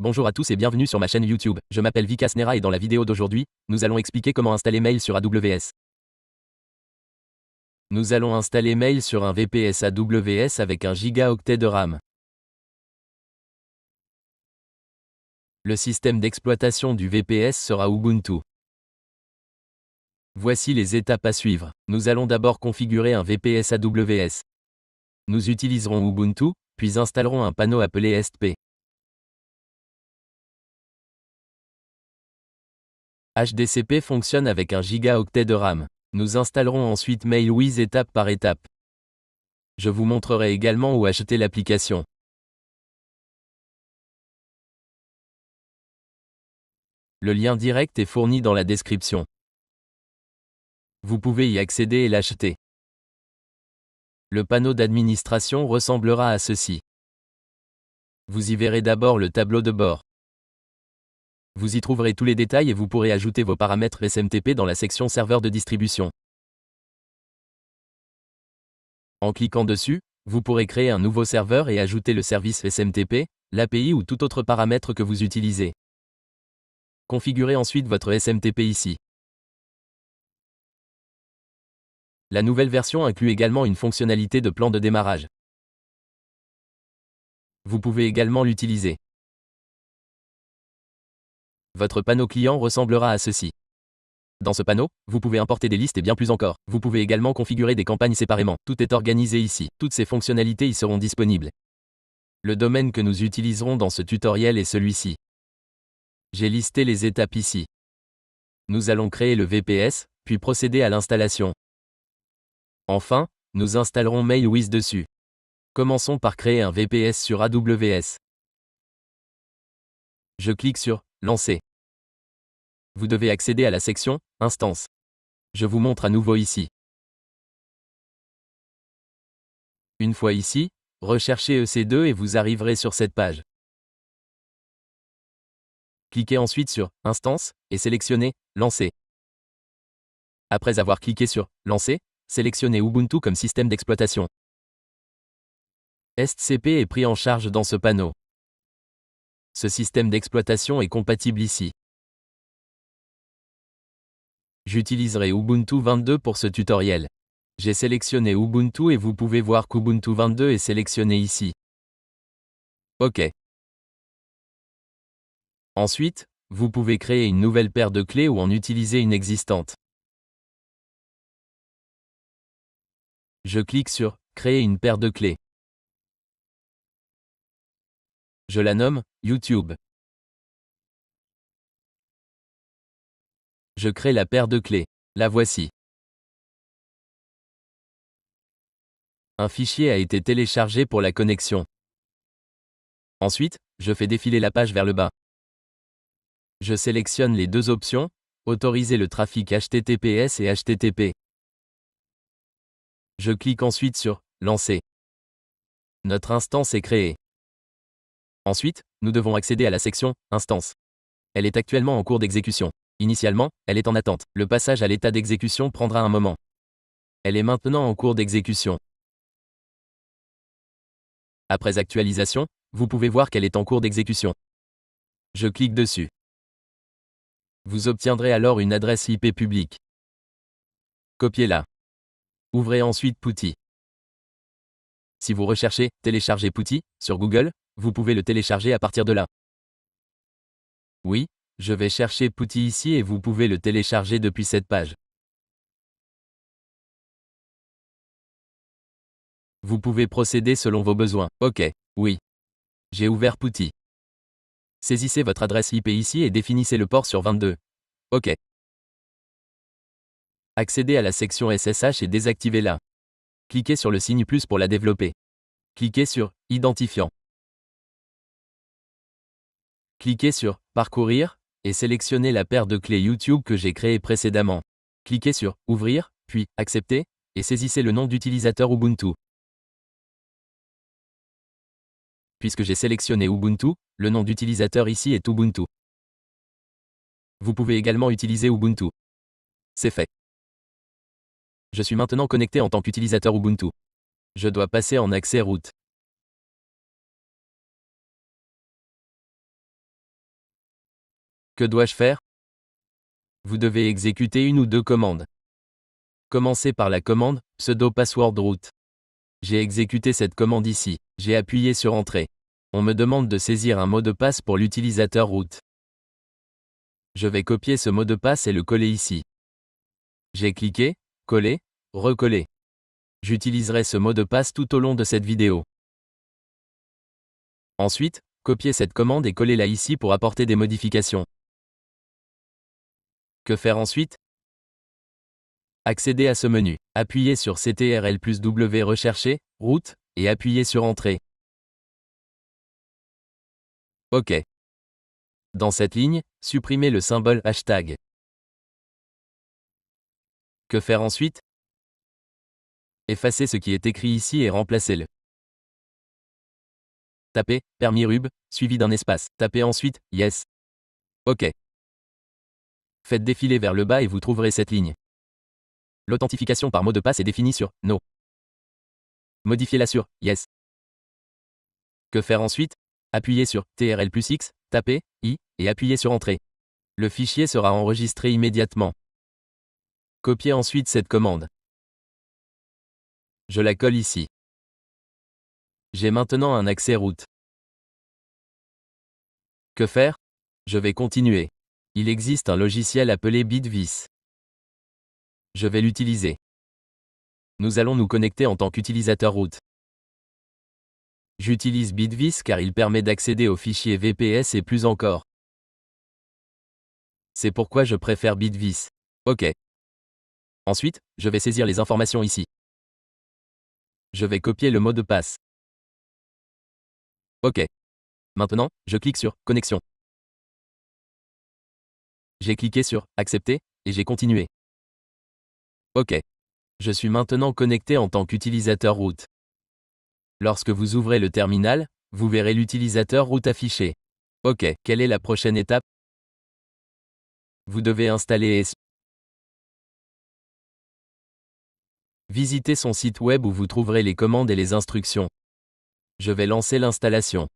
Bonjour à tous et bienvenue sur ma chaîne YouTube. Je m'appelle Vikas Nera et dans la vidéo d'aujourd'hui, nous allons expliquer comment installer Mail sur AWS. Nous allons installer Mail sur un VPS AWS avec 1 gigaoctet de RAM. Le système d'exploitation du VPS sera Ubuntu. Voici les étapes à suivre. Nous allons d'abord configurer un VPS AWS. Nous utiliserons Ubuntu, puis installerons un panneau appelé ESTP. HDCP fonctionne avec 1 gigaoctet de RAM. Nous installerons ensuite MailWiz étape par étape. Je vous montrerai également où acheter l'application. Le lien direct est fourni dans la description. Vous pouvez y accéder et l'acheter. Le panneau d'administration ressemblera à ceci. Vous y verrez d'abord le tableau de bord. Vous y trouverez tous les détails et vous pourrez ajouter vos paramètres SMTP dans la section serveur de distribution. En cliquant dessus, vous pourrez créer un nouveau serveur et ajouter le service SMTP, l'API ou tout autre paramètre que vous utilisez. Configurez ensuite votre SMTP ici. La nouvelle version inclut également une fonctionnalité de plan de démarrage. Vous pouvez également l'utiliser. Votre panneau client ressemblera à ceci. Dans ce panneau, vous pouvez importer des listes et bien plus encore. Vous pouvez également configurer des campagnes séparément. Tout est organisé ici. Toutes ces fonctionnalités y seront disponibles. Le domaine que nous utiliserons dans ce tutoriel est celui-ci. J'ai listé les étapes ici. Nous allons créer le VPS, puis procéder à l'installation. Enfin, nous installerons MailWiz dessus. Commençons par créer un VPS sur AWS. Je clique sur « Lancer ». Vous devez accéder à la section « Instance ». Je vous montre à nouveau ici. Une fois ici, recherchez EC2 et vous arriverez sur cette page. Cliquez ensuite sur « Instance » et sélectionnez « Lancer ». Après avoir cliqué sur « Lancer », sélectionnez Ubuntu comme système d'exploitation. ESTCP est pris en charge dans ce panneau. Ce système d'exploitation est compatible ici. J'utiliserai Ubuntu 22 pour ce tutoriel. J'ai sélectionné Ubuntu et vous pouvez voir qu'Ubuntu 22 est sélectionné ici. OK. Ensuite, vous pouvez créer une nouvelle paire de clés ou en utiliser une existante. Je clique sur « Créer une paire de clés ». Je la nomme « YouTube ». Je crée la paire de clés. La voici. Un fichier a été téléchargé pour la connexion. Ensuite, je fais défiler la page vers le bas. Je sélectionne les deux options, autoriser le trafic HTTPS et HTTP. Je clique ensuite sur « Lancer ». Notre instance est créée. Ensuite, nous devons accéder à la section « Instance ». Elle est actuellement en cours d'exécution. Initialement, elle est en attente. Le passage à l'état d'exécution prendra un moment. Elle est maintenant en cours d'exécution. Après actualisation, vous pouvez voir qu'elle est en cours d'exécution. Je clique dessus. Vous obtiendrez alors une adresse IP publique. Copiez-la. Ouvrez ensuite PuTTY. Si vous recherchez « Télécharger PuTTY » sur Google, vous pouvez le télécharger à partir de là. Oui, je vais chercher PuTTY ici et vous pouvez le télécharger depuis cette page. Vous pouvez procéder selon vos besoins. OK, oui. J'ai ouvert PuTTY. Saisissez votre adresse IP ici et définissez le port sur 22. OK. Accédez à la section SSH et désactivez-la. Cliquez sur le signe plus pour la développer. Cliquez sur « Identifiant ». Cliquez sur « Parcourir » et sélectionnez la paire de clés YouTube que j'ai créée précédemment. Cliquez sur « Ouvrir », puis « Accepter » et saisissez le nom d'utilisateur Ubuntu. Puisque j'ai sélectionné Ubuntu, le nom d'utilisateur ici est Ubuntu. Vous pouvez également utiliser Ubuntu. C'est fait. Je suis maintenant connecté en tant qu'utilisateur Ubuntu. Je dois passer en accès root. Que dois-je faire? Vous devez exécuter une ou deux commandes. Commencez par la commande pseudo password root. J'ai exécuté cette commande ici. J'ai appuyé sur Entrée. On me demande de saisir un mot de passe pour l'utilisateur root. Je vais copier ce mot de passe et le coller ici. J'ai cliqué, coller, recoller. J'utiliserai ce mot de passe tout au long de cette vidéo. Ensuite, copier cette commande et coller-la ici pour apporter des modifications. Que faire ensuite? Accéder à ce menu. Appuyez sur CTRL+W rechercher, route, et appuyez sur Entrée. OK. Dans cette ligne, supprimez le symbole hashtag. Que faire ensuite? Effacez ce qui est écrit ici et remplacez-le. Tapez permis rub, suivi d'un espace. Tapez ensuite yes. OK. Faites défiler vers le bas et vous trouverez cette ligne. L'authentification par mot de passe est définie sur No. Modifiez-la sur Yes. Que faire ensuite? Appuyez sur TRL+X, tapez I et appuyez sur Entrée. Le fichier sera enregistré immédiatement. Copiez ensuite cette commande. Je la colle ici. J'ai maintenant un accès route. Que faire? Je vais continuer. Il existe un logiciel appelé BitVis. Je vais l'utiliser. Nous allons nous connecter en tant qu'utilisateur root. J'utilise BitVis car il permet d'accéder aux fichiers VPS et plus encore. C'est pourquoi je préfère BitVis. OK. Ensuite, je vais saisir les informations ici. Je vais copier le mot de passe. OK. Maintenant, je clique sur Connexion. J'ai cliqué sur Accepter et j'ai continué. OK. Je suis maintenant connecté en tant qu'utilisateur root. Lorsque vous ouvrez le terminal, vous verrez l'utilisateur root affiché. OK. Quelle est la prochaine étape? Vous devez installer ESP. Visitez son site web où vous trouverez les commandes et les instructions. Je vais lancer l'installation.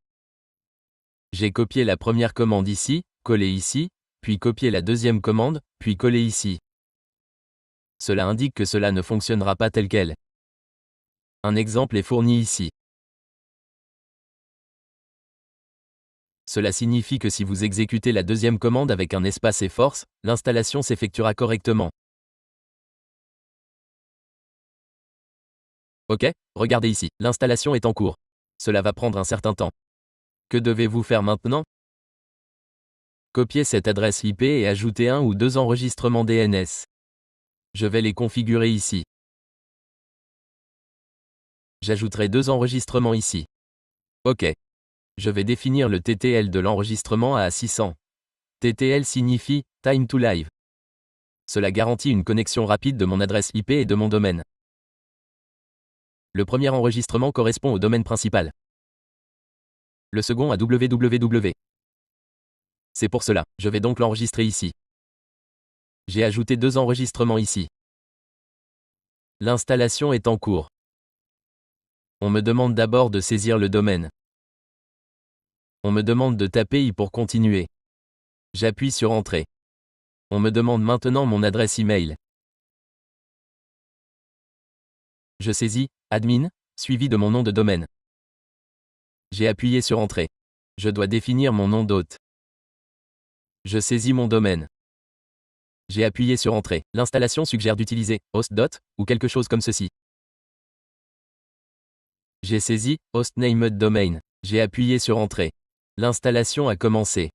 J'ai copié la première commande ici, collé ici, puis copié la deuxième commande, puis collé ici. Cela indique que cela ne fonctionnera pas tel quel. Un exemple est fourni ici. Cela signifie que si vous exécutez la deuxième commande avec un espace et force, l'installation s'effectuera correctement. OK, regardez ici, l'installation est en cours. Cela va prendre un certain temps. Que devez-vous faire maintenant? Copiez cette adresse IP et ajoutez un ou deux enregistrements DNS. Je vais les configurer ici. J'ajouterai deux enregistrements ici. OK. Je vais définir le TTL de l'enregistrement à 600. TTL signifie Time to Live. Cela garantit une connexion rapide de mon adresse IP et de mon domaine. Le premier enregistrement correspond au domaine principal. Le second à www. C'est pour cela, je vais donc l'enregistrer ici. J'ai ajouté deux enregistrements ici. L'installation est en cours. On me demande d'abord de saisir le domaine. On me demande de taper I pour continuer. J'appuie sur Entrée. On me demande maintenant mon adresse email. Je saisis admin, suivi de mon nom de domaine. J'ai appuyé sur Entrée. Je dois définir mon nom d'hôte. Je saisis mon domaine. J'ai appuyé sur Entrée. L'installation suggère d'utiliser host.dot ou quelque chose comme ceci. J'ai saisi hostnamed domain. J'ai appuyé sur Entrée. L'installation a commencé.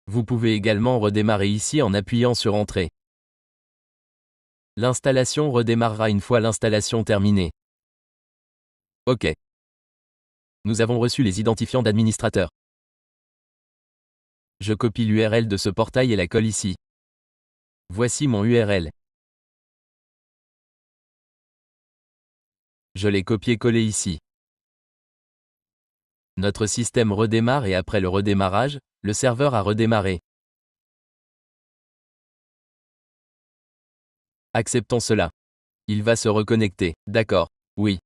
Vous pouvez également redémarrer ici en appuyant sur Entrée. L'installation redémarrera une fois l'installation terminée. OK. Nous avons reçu les identifiants d'administrateur. Je copie l'URL de ce portail et la colle ici. Voici mon URL. Je l'ai copié-collé ici. Notre système redémarre et après le redémarrage, le serveur a redémarré. Acceptons cela. Il va se reconnecter. D'accord. Oui.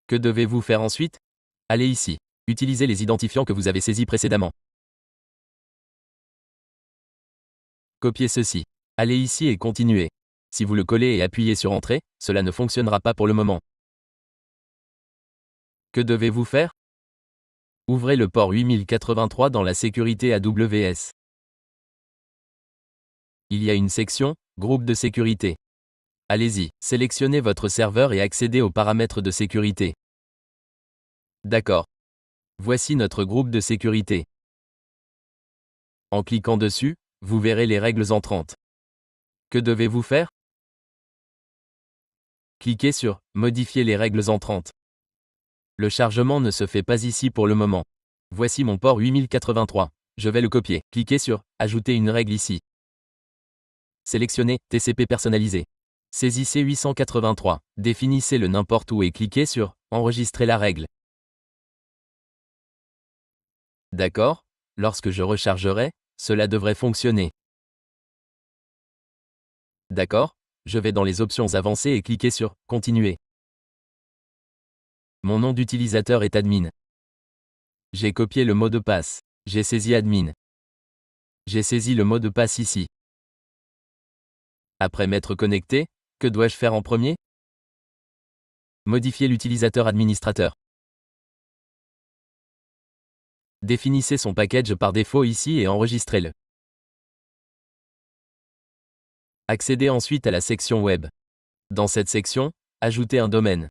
Que devez-vous faire ensuite? Allez ici. Utilisez les identifiants que vous avez saisis précédemment. Copiez ceci. Allez ici et continuez. Si vous le collez et appuyez sur Entrée, cela ne fonctionnera pas pour le moment. Que devez-vous faire? Ouvrez le port 8083 dans la sécurité AWS. Il y a une section « Groupe de sécurité ». Allez-y, sélectionnez votre serveur et accédez aux paramètres de sécurité. D'accord. Voici notre groupe de sécurité. En cliquant dessus, vous verrez les règles entrantes. Que devez-vous faire? Cliquez sur « Modifier les règles entrantes ». Le chargement ne se fait pas ici pour le moment. Voici mon port 8083. Je vais le copier. Cliquez sur « Ajouter une règle ici ». Sélectionnez « TCP personnalisé ». Saisissez 883. Définissez-le n'importe où et cliquez sur « Enregistrer la règle ». D'accord, lorsque je rechargerai, cela devrait fonctionner. D'accord, je vais dans les options avancées et cliquer sur « Continuer ». Mon nom d'utilisateur est admin. J'ai copié le mot de passe. J'ai saisi admin. J'ai saisi le mot de passe ici. Après m'être connecté, que dois-je faire en premier? Modifier l'utilisateur administrateur. Définissez son package par défaut ici et enregistrez-le. Accédez ensuite à la section Web. Dans cette section, ajoutez un domaine.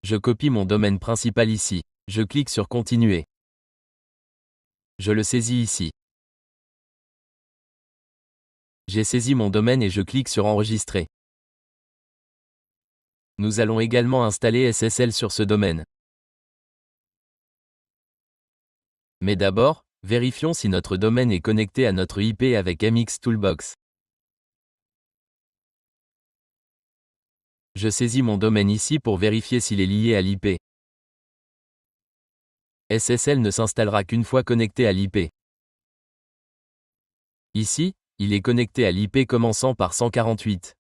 Je copie mon domaine principal ici. Je clique sur Continuer. Je le saisis ici. J'ai saisi mon domaine et je clique sur Enregistrer. Nous allons également installer SSL sur ce domaine. Mais d'abord, vérifions si notre domaine est connecté à notre IP avec MX Toolbox. Je saisis mon domaine ici pour vérifier s'il est lié à l'IP. SSL ne s'installera qu'une fois connecté à l'IP. Ici, il est connecté à l'IP commençant par 148.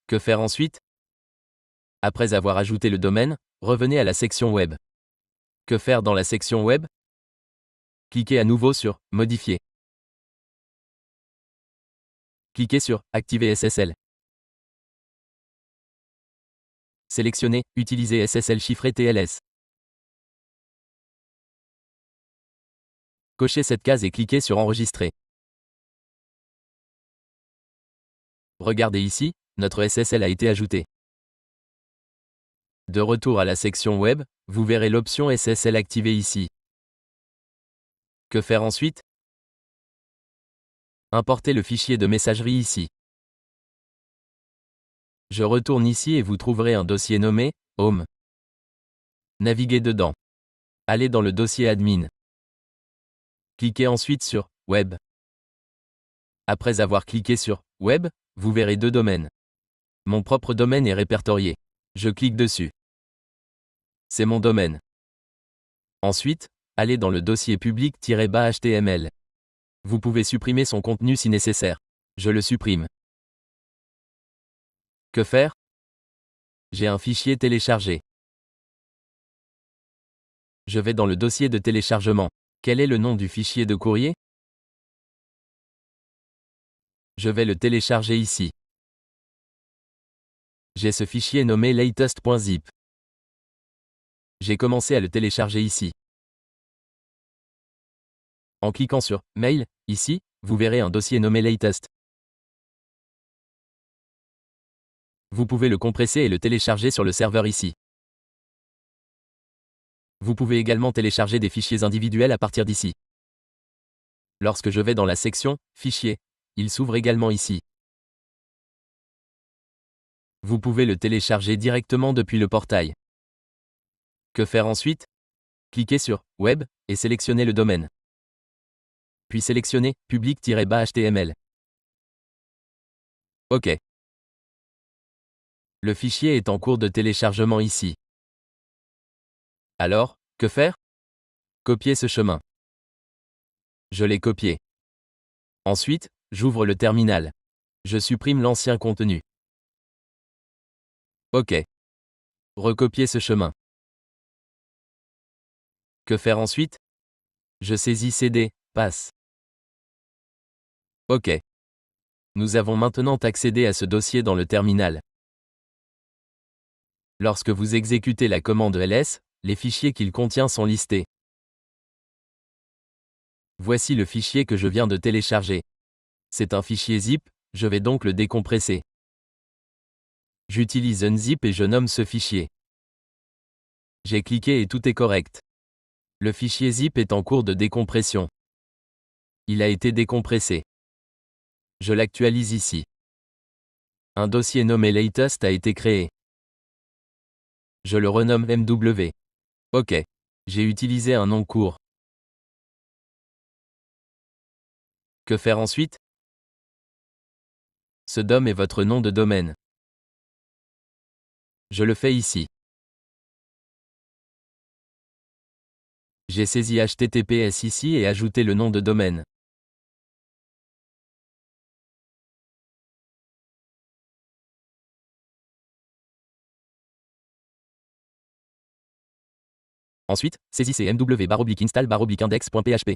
Que faire ensuite? Après avoir ajouté le domaine, revenez à la section Web. Que faire dans la section Web? Cliquez à nouveau sur « Modifier ». Cliquez sur « Activer SSL ». Sélectionnez « Utiliser SSL chiffré TLS ». Cochez cette case et cliquez sur « Enregistrer ». Regardez ici, notre SSL a été ajouté. De retour à la section Web, vous verrez l'option SSL activée ici. Que faire ensuite? Importez le fichier de messagerie ici. Je retourne ici et vous trouverez un dossier nommé « Home ». Naviguez dedans. Allez dans le dossier Admin. Cliquez ensuite sur « Web ». Après avoir cliqué sur « Web », vous verrez deux domaines. Mon propre domaine est répertorié. Je clique dessus. C'est mon domaine. Ensuite, allez dans le dossier public-bas HTML. Vous pouvez supprimer son contenu si nécessaire. Je le supprime. Que faire? J'ai un fichier téléchargé. Je vais dans le dossier de téléchargement. Quel est le nom du fichier de courrier? Je vais le télécharger ici. J'ai ce fichier nommé latest.zip. J'ai commencé à le télécharger ici. En cliquant sur « Mail », ici, vous verrez un dossier nommé latest. Vous pouvez le compresser et le télécharger sur le serveur ici. Vous pouvez également télécharger des fichiers individuels à partir d'ici. Lorsque je vais dans la section « Fichiers », il s'ouvre également ici. Vous pouvez le télécharger directement depuis le portail. Que faire ensuite? Cliquez sur « Web » et sélectionnez le domaine. Puis sélectionnez « Public-bas HTML ». OK. Le fichier est en cours de téléchargement ici. Alors, que faire? Copier ce chemin. Je l'ai copié. Ensuite, j'ouvre le terminal. Je supprime l'ancien contenu. OK. Recopier ce chemin. Que faire ensuite? Je saisis CD, passe. OK. Nous avons maintenant accédé à ce dossier dans le terminal. Lorsque vous exécutez la commande ls, les fichiers qu'il contient sont listés. Voici le fichier que je viens de télécharger. C'est un fichier zip, je vais donc le décompresser. J'utilise unzip et je nomme ce fichier. J'ai cliqué et tout est correct. Le fichier zip est en cours de décompression. Il a été décompressé. Je l'actualise ici. Un dossier nommé latest a été créé. Je le renomme MW. OK. J'ai utilisé un nom court. Que faire ensuite? Ce DOM est votre nom de domaine. Je le fais ici. J'ai saisi HTTPS ici et ajouté le nom de domaine. Ensuite, saisissez mw-install-index.php.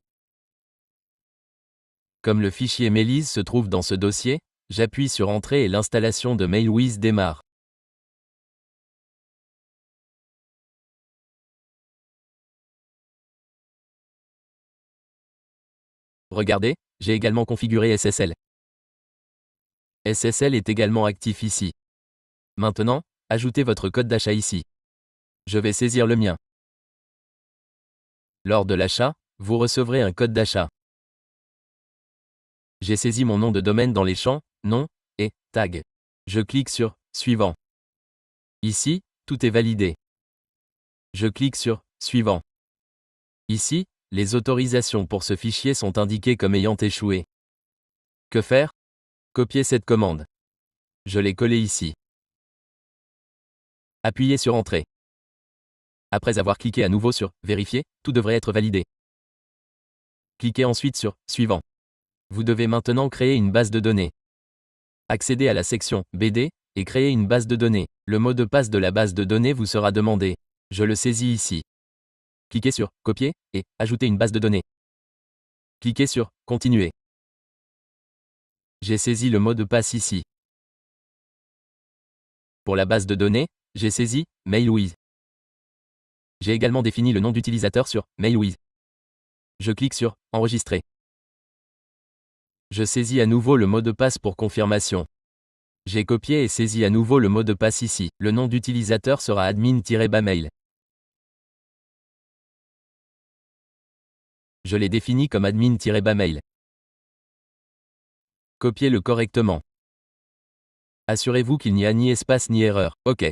Comme le fichier Mailwiz se trouve dans ce dossier, j'appuie sur Entrée et l'installation de Mailwiz démarre. Regardez, j'ai également configuré SSL. SSL est également actif ici. Maintenant, ajoutez votre code d'achat ici. Je vais saisir le mien. Lors de l'achat, vous recevrez un code d'achat. J'ai saisi mon nom de domaine dans les champs nom et tag. Je clique sur Suivant. Ici, tout est validé. Je clique sur Suivant. Ici, les autorisations pour ce fichier sont indiquées comme ayant échoué. Que faire? Copier cette commande. Je l'ai collée ici. Appuyez sur Entrée. Après avoir cliqué à nouveau sur Vérifier, tout devrait être validé. Cliquez ensuite sur Suivant. Vous devez maintenant créer une base de données. Accédez à la section BD et créer une base de données. Le mot de passe de la base de données vous sera demandé. Je le saisis ici. Cliquez sur Copier et Ajouter une base de données. Cliquez sur Continuer. J'ai saisi le mot de passe ici. Pour la base de données, j'ai saisi Mailwiz. J'ai également défini le nom d'utilisateur sur Mailwiz. Je clique sur Enregistrer. Je saisis à nouveau le mot de passe pour confirmation. J'ai copié et saisi à nouveau le mot de passe ici. Le nom d'utilisateur sera admin-bamail. Je l'ai défini comme admin-bamail. Copiez-le correctement. Assurez-vous qu'il n'y a ni espace ni erreur. OK.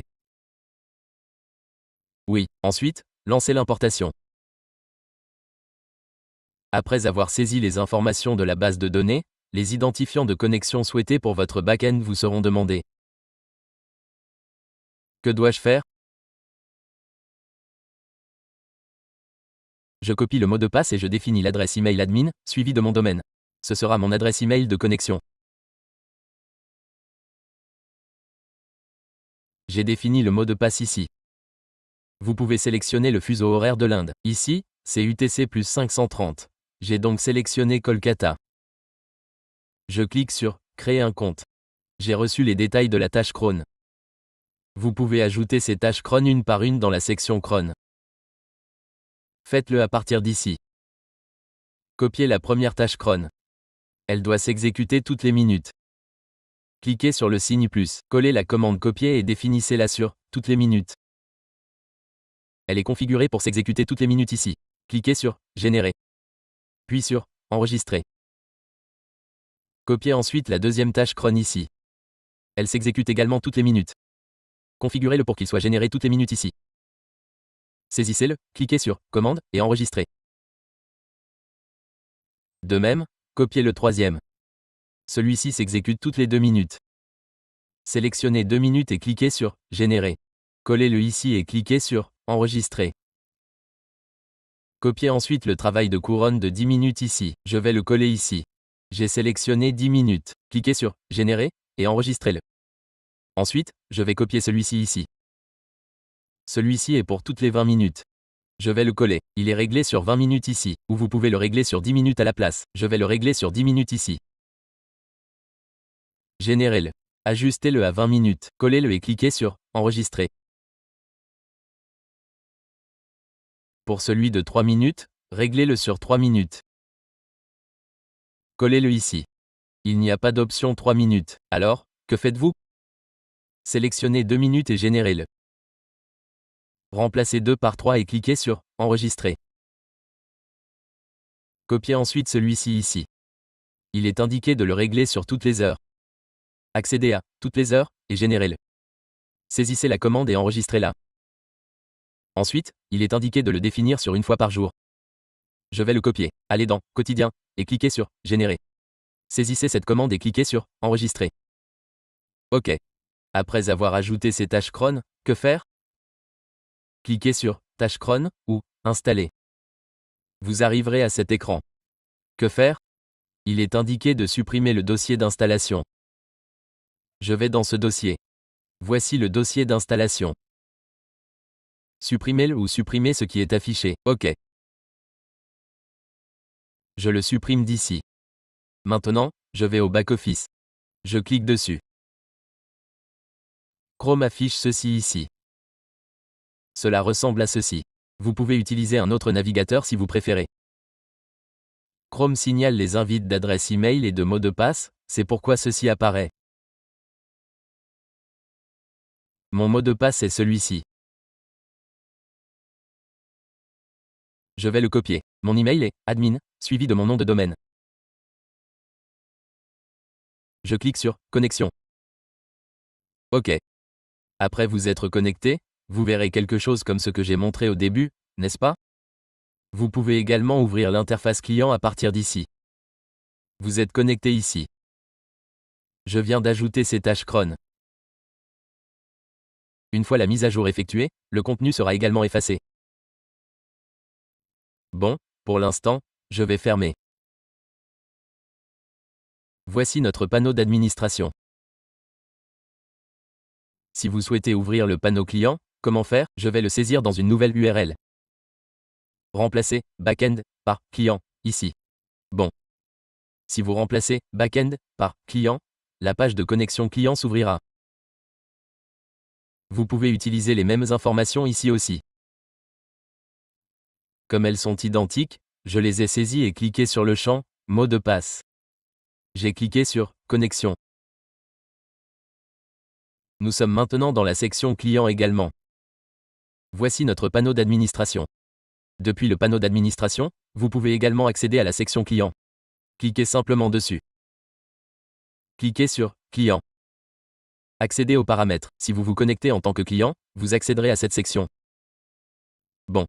Oui, ensuite, lancez l'importation. Après avoir saisi les informations de la base de données, les identifiants de connexion souhaités pour votre back-end vous seront demandés. Que dois-je faire? Je copie le mot de passe et je définis l'adresse email admin, suivie de mon domaine. Ce sera mon adresse email de connexion. J'ai défini le mot de passe ici. Vous pouvez sélectionner le fuseau horaire de l'Inde. Ici, c'est UTC plus 530. J'ai donc sélectionné Kolkata. Je clique sur Créer un compte. J'ai reçu les détails de la tâche cron. Vous pouvez ajouter ces tâches cron une par une dans la section cron. Faites-le à partir d'ici. Copiez la première tâche cron. Elle doit s'exécuter toutes les minutes. Cliquez sur le signe plus. Collez la commande copier et définissez-la sur toutes les minutes. Elle est configurée pour s'exécuter toutes les minutes ici. Cliquez sur Générer. Puis sur Enregistrer. Copiez ensuite la deuxième tâche cron ici. Elle s'exécute également toutes les minutes. Configurez-le pour qu'il soit généré toutes les minutes ici. Saisissez-le, cliquez sur Commande et Enregistrer. De même, copiez le troisième. Celui-ci s'exécute toutes les 2 minutes. Sélectionnez 2 minutes et cliquez sur Générer. Collez-le ici et cliquez sur Enregistrer. Copiez ensuite le travail de couronne de 10 minutes ici. Je vais le coller ici. J'ai sélectionné 10 minutes. Cliquez sur Générer et enregistrez-le. Ensuite, je vais copier celui-ci ici. Celui-ci est pour toutes les 20 minutes. Je vais le coller. Il est réglé sur 20 minutes ici, ou vous pouvez le régler sur 10 minutes à la place. Je vais le régler sur 10 minutes ici. Générez-le. Ajustez-le à 20 minutes. Collez-le et cliquez sur « Enregistrer ». Pour celui de 3 minutes, réglez-le sur 3 minutes. Collez-le ici. Il n'y a pas d'option 3 minutes. Alors, que faites-vous? Sélectionnez 2 minutes et générez-le. Remplacez 2 par 3 et cliquez sur « Enregistrer ». Copiez ensuite celui-ci ici. Il est indiqué de le régler sur toutes les heures. Accédez à « Toutes les heures » et générez-le. Saisissez la commande et enregistrez-la. Ensuite, il est indiqué de le définir sur une fois par jour. Je vais le copier. Allez dans « Quotidien » et cliquez sur « Générer ». Saisissez cette commande et cliquez sur « Enregistrer ». OK. Après avoir ajouté ces tâches cron, que faire? Cliquez sur « Tâches cron » ou « Installer ». Vous arriverez à cet écran. Que faire? Il est indiqué de supprimer le dossier d'installation. Je vais dans ce dossier. Voici le dossier d'installation. Supprimez-le ou supprimez ce qui est affiché. OK. Je le supprime d'ici. Maintenant, je vais au back-office. Je clique dessus. Chrome affiche ceci ici. Cela ressemble à ceci. Vous pouvez utiliser un autre navigateur si vous préférez. Chrome signale les invites d'adresse email et de mots de passe, c'est pourquoi ceci apparaît. Mon mot de passe est celui-ci. Je vais le copier. Mon email est admin, suivi de mon nom de domaine. Je clique sur Connexion. OK. Après vous être connecté, vous verrez quelque chose comme ce que j'ai montré au début, n'est-ce pas? Vous pouvez également ouvrir l'interface client à partir d'ici. Vous êtes connecté ici. Je viens d'ajouter ces tâches cron. Une fois la mise à jour effectuée, le contenu sera également effacé. Bon, pour l'instant, je vais fermer. Voici notre panneau d'administration. Si vous souhaitez ouvrir le panneau client, comment faire? Je vais le saisir dans une nouvelle URL. Remplacez backend par client, ici. Bon. Si vous remplacez backend par client, la page de connexion client s'ouvrira. Vous pouvez utiliser les mêmes informations ici aussi. Comme elles sont identiques, je les ai saisies et cliqué sur le champ mot de passe. J'ai cliqué sur Connexion. Nous sommes maintenant dans la section client également. Voici notre panneau d'administration. Depuis le panneau d'administration, vous pouvez également accéder à la section client. Cliquez simplement dessus. Cliquez sur Client. Accédez aux paramètres. Si vous vous connectez en tant que client, vous accéderez à cette section. Bon.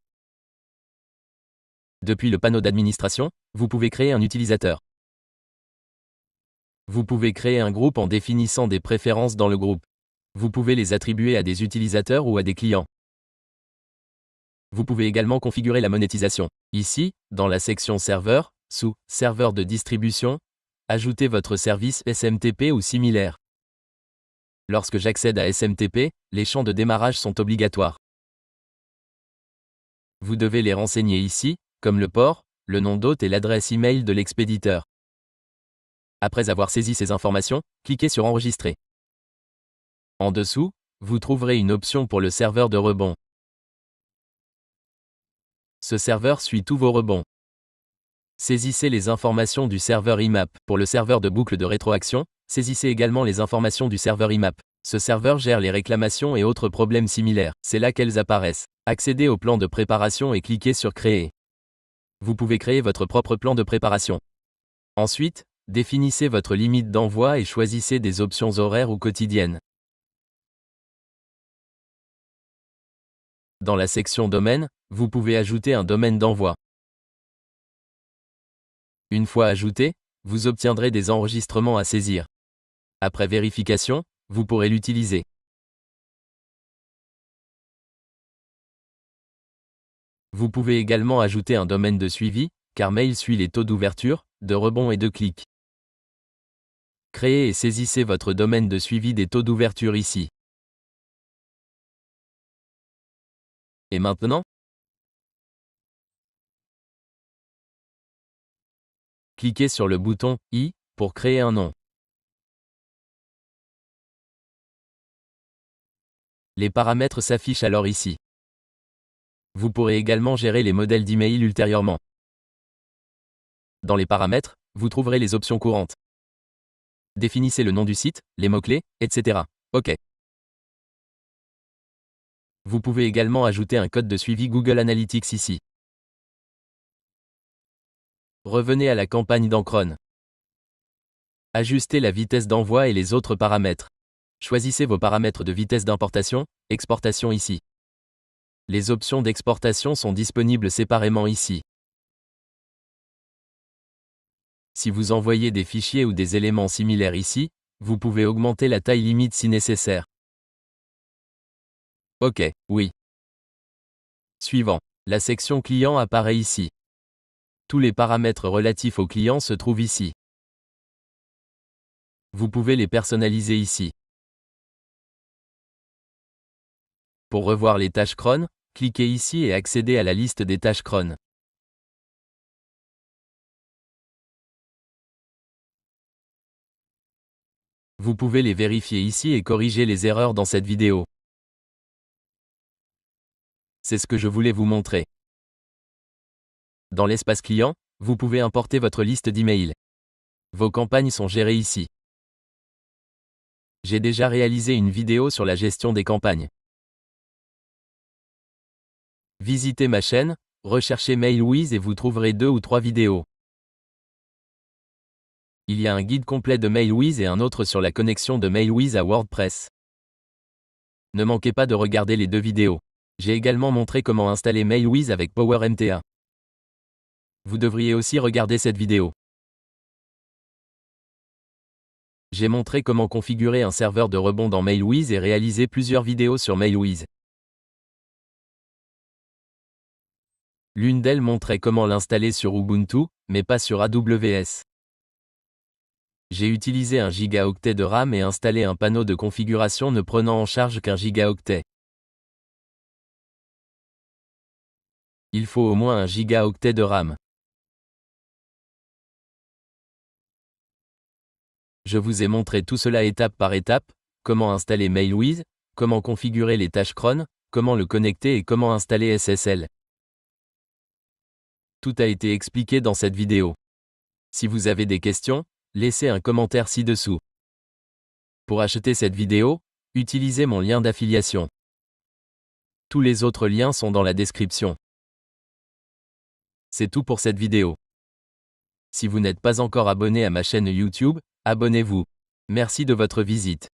Depuis le panneau d'administration, vous pouvez créer un utilisateur. Vous pouvez créer un groupe en définissant des préférences dans le groupe. Vous pouvez les attribuer à des utilisateurs ou à des clients. Vous pouvez également configurer la monétisation. Ici, dans la section Serveur, sous Serveur de distribution, ajoutez votre service SMTP ou similaire. Lorsque j'accède à SMTP, les champs de démarrage sont obligatoires. Vous devez les renseigner ici, comme le port, le nom d'hôte et l'adresse email de l'expéditeur. Après avoir saisi ces informations, cliquez sur Enregistrer. En dessous, vous trouverez une option pour le serveur de rebond. Ce serveur suit tous vos rebonds. Saisissez les informations du serveur IMAP. Pour le serveur de boucle de rétroaction, saisissez également les informations du serveur IMAP. Ce serveur gère les réclamations et autres problèmes similaires. C'est là qu'elles apparaissent. Accédez au plan de préparation et cliquez sur Créer. Vous pouvez créer votre propre plan de préparation. Ensuite, définissez votre limite d'envoi et choisissez des options horaires ou quotidiennes. Dans la section Domaine, vous pouvez ajouter un domaine d'envoi. Une fois ajouté, vous obtiendrez des enregistrements à saisir. Après vérification, vous pourrez l'utiliser. Vous pouvez également ajouter un domaine de suivi, car Mail suit les taux d'ouverture, de rebond et de clic. Créez et saisissez votre domaine de suivi des taux d'ouverture ici. Et maintenant, cliquez sur le bouton « I » pour créer un nom. Les paramètres s'affichent alors ici. Vous pourrez également gérer les modèles d'email ultérieurement. Dans les paramètres, vous trouverez les options courantes. Définissez le nom du site, les mots-clés, etc. OK. Vous pouvez également ajouter un code de suivi Google Analytics ici. Revenez à la campagne d'Ancron. Ajustez la vitesse d'envoi et les autres paramètres. Choisissez vos paramètres de vitesse d'importation, exportation ici. Les options d'exportation sont disponibles séparément ici. Si vous envoyez des fichiers ou des éléments similaires ici, vous pouvez augmenter la taille limite si nécessaire. OK, oui. Suivant. La section client apparaît ici. Tous les paramètres relatifs au client se trouvent ici. Vous pouvez les personnaliser ici. Pour revoir les tâches cron, cliquez ici et accédez à la liste des tâches cron. Vous pouvez les vérifier ici et corriger les erreurs dans cette vidéo. C'est ce que je voulais vous montrer. Dans l'espace client, vous pouvez importer votre liste d'emails. Vos campagnes sont gérées ici. J'ai déjà réalisé une vidéo sur la gestion des campagnes. Visitez ma chaîne, recherchez MailWiz et vous trouverez 2 ou 3 vidéos. Il y a un guide complet de MailWiz et un autre sur la connexion de MailWiz à WordPress. Ne manquez pas de regarder les 2 vidéos. J'ai également montré comment installer MailWiz avec PowerMTA. Vous devriez aussi regarder cette vidéo. J'ai montré comment configurer un serveur de rebond dans MailWiz et réaliser plusieurs vidéos sur MailWiz. L'une d'elles montrait comment l'installer sur Ubuntu, mais pas sur AWS. J'ai utilisé 1 gigaoctet de RAM et installé un panneau de configuration ne prenant en charge qu'1 gigaoctet. Il faut au moins 1 gigaoctet de RAM. Je vous ai montré tout cela étape par étape, comment installer MailWiz, comment configurer les tâches cron, comment le connecter et comment installer SSL. Tout a été expliqué dans cette vidéo. Si vous avez des questions, laissez un commentaire ci-dessous. Pour acheter cette vidéo, utilisez mon lien d'affiliation. Tous les autres liens sont dans la description. C'est tout pour cette vidéo. Si vous n'êtes pas encore abonné à ma chaîne YouTube, abonnez-vous. Merci de votre visite.